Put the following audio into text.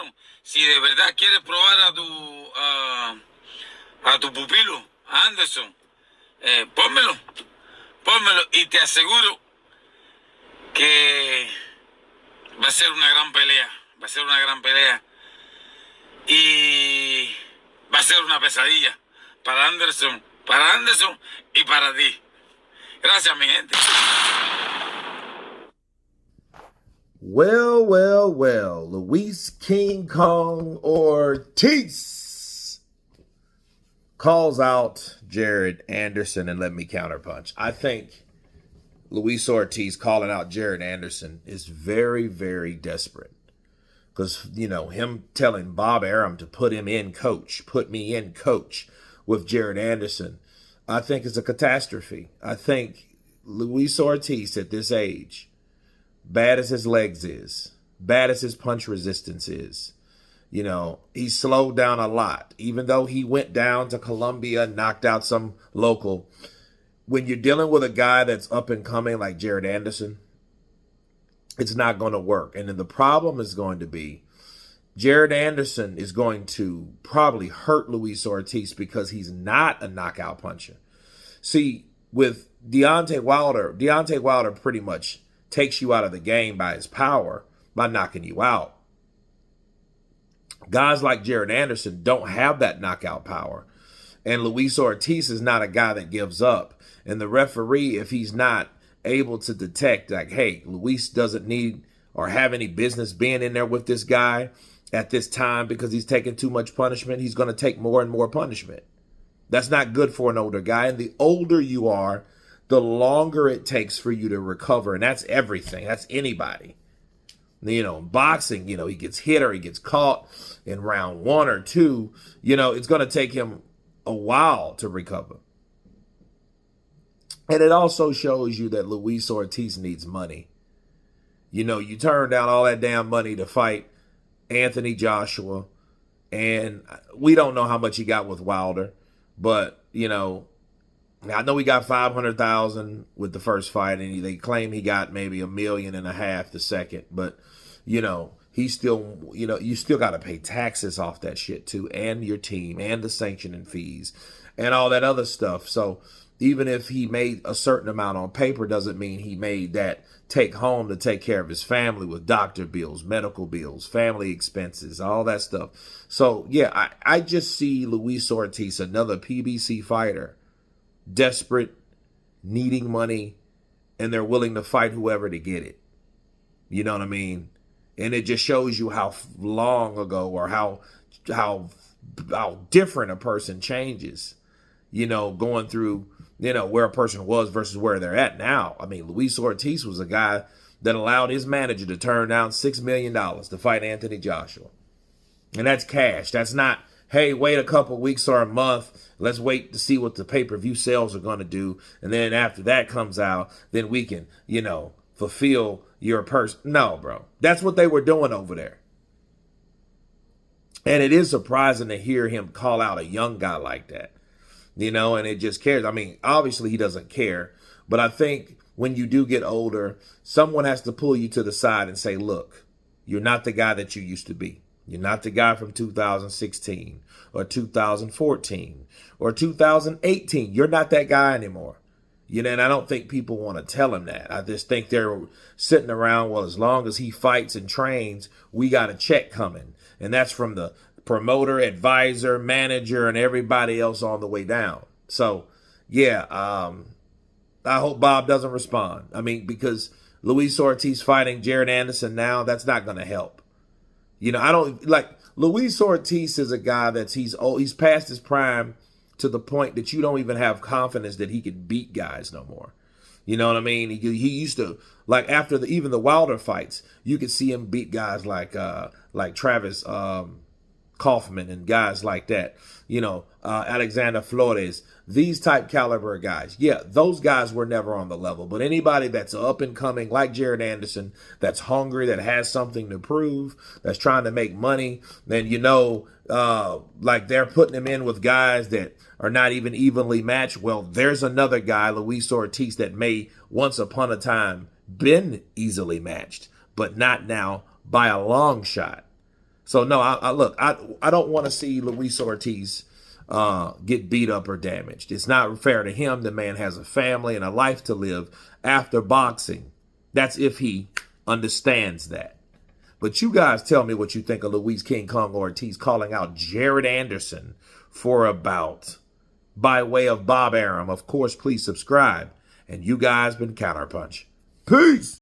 dijeron, si de verdad quieres probar a tu pupilo, a Anderson, pónmelo y te aseguro que va a ser una gran pelea, y va a ser una pesadilla para Anderson y para ti. Gracias, mi gente. Well, well, well, Luis King Kong Ortiz calls out Jared Anderson, and let me counterpunch. I think Luis Ortiz calling out Jared Anderson is very, very desperate. Because, you know, him telling Bob Arum to put me in coach with Jared Anderson, I think is a catastrophe. I think Luis Ortiz at this age, bad as his legs is, bad as his punch resistance is, you know, he's slowed down a lot. Even though he went down to Colombia and knocked out some local, when you're dealing with a guy that's up and coming like Jared Anderson, it's not going to work. And then the problem is going to be Jared Anderson is going to probably hurt Luis Ortiz because he's not a knockout puncher. See, with Deontay Wilder pretty much takes you out of the game by his power, by knocking you out. Guys like Jared Anderson don't have that knockout power. And Luis Ortiz is not a guy that gives up. And the referee, if he's not able to detect, like, hey, Luis doesn't need or have any business being in there with this guy at this time because he's taking too much punishment, he's going to take more and more punishment. That's not good for an older guy. And the older you are, the longer it takes for you to recover. And that's everything. That's anybody. You know, in boxing, you know, he gets hit or he gets caught in round 1 or 2. You know, it's going to take him a while to recover. And it also shows you that Luis Ortiz needs money. You know, you turn down all that damn money to fight Anthony Joshua. And we don't know how much he got with Wilder. But, you know, I know he got $500,000 with the first fight, and they claim he got maybe $1.5 million the second. But, you know, he's still, you know, you still got to pay taxes off that shit too, and your team, and the sanctioning fees, and all that other stuff. So even if he made a certain amount on paper, doesn't mean he made that take home to take care of his family with doctor bills, medical bills, family expenses, all that stuff. So yeah, I just see Luis Ortiz, another PBC fighter, desperate, needing money, and they're willing to fight whoever to get it. You know what I mean? And it just shows you how long ago or how different a person changes, you know, going through, you know, where a person was versus where they're at now. I mean, Luis Ortiz was a guy that allowed his manager to turn down $6 million to fight Anthony Joshua. And that's cash. That's not, hey, wait a couple weeks or a month. Let's wait to see what the pay-per-view sales are going to do. And then after that comes out, then we can, you know, fulfill your person. No, bro. That's what they were doing over there. And it is surprising to hear him call out a young guy like that. You know, and it just cares. I mean, obviously he doesn't care. But I think when you do get older, someone has to pull you to the side and say, look, you're not the guy that you used to be. You're not the guy from 2016 or 2014 or 2018. You're not that guy anymore. You know, and I don't think people want to tell him that. I just think they're sitting around, well, as long as he fights and trains, we got a check coming. And that's from the promoter, advisor, manager, and everybody else on the way down. So, yeah, I hope Bob doesn't respond. I mean, because Luis Ortiz fighting Jared Anderson now, that's not going to help. You know, I don't like Luis Ortiz is a guy that's he's past his prime to the point that you don't even have confidence that he could beat guys no more. You know what I mean? He used to, like, after even the Wilder fights, you could see him beat guys like Travis Kaufman and guys like that. You know, Alexander Flores, these type caliber guys. Yeah, those guys were never on the level. But anybody that's up and coming, like Jared Anderson, that's hungry, that has something to prove, that's trying to make money, then you know, like they're putting him in with guys that are not even evenly matched. Well, there's another guy, Luis Ortiz, that may once upon a time been easily matched, but not now by a long shot. So no, look, I don't want to see Luis Ortiz get beat up or damaged. It's not fair to him. The man has a family and a life to live after boxing. That's if he understands that. But you guys tell me what you think of Luis King Kong Ortiz calling out Jared Anderson for a bout by way of Bob Arum. Of course, please subscribe. And you guys been Counterpunch. Peace.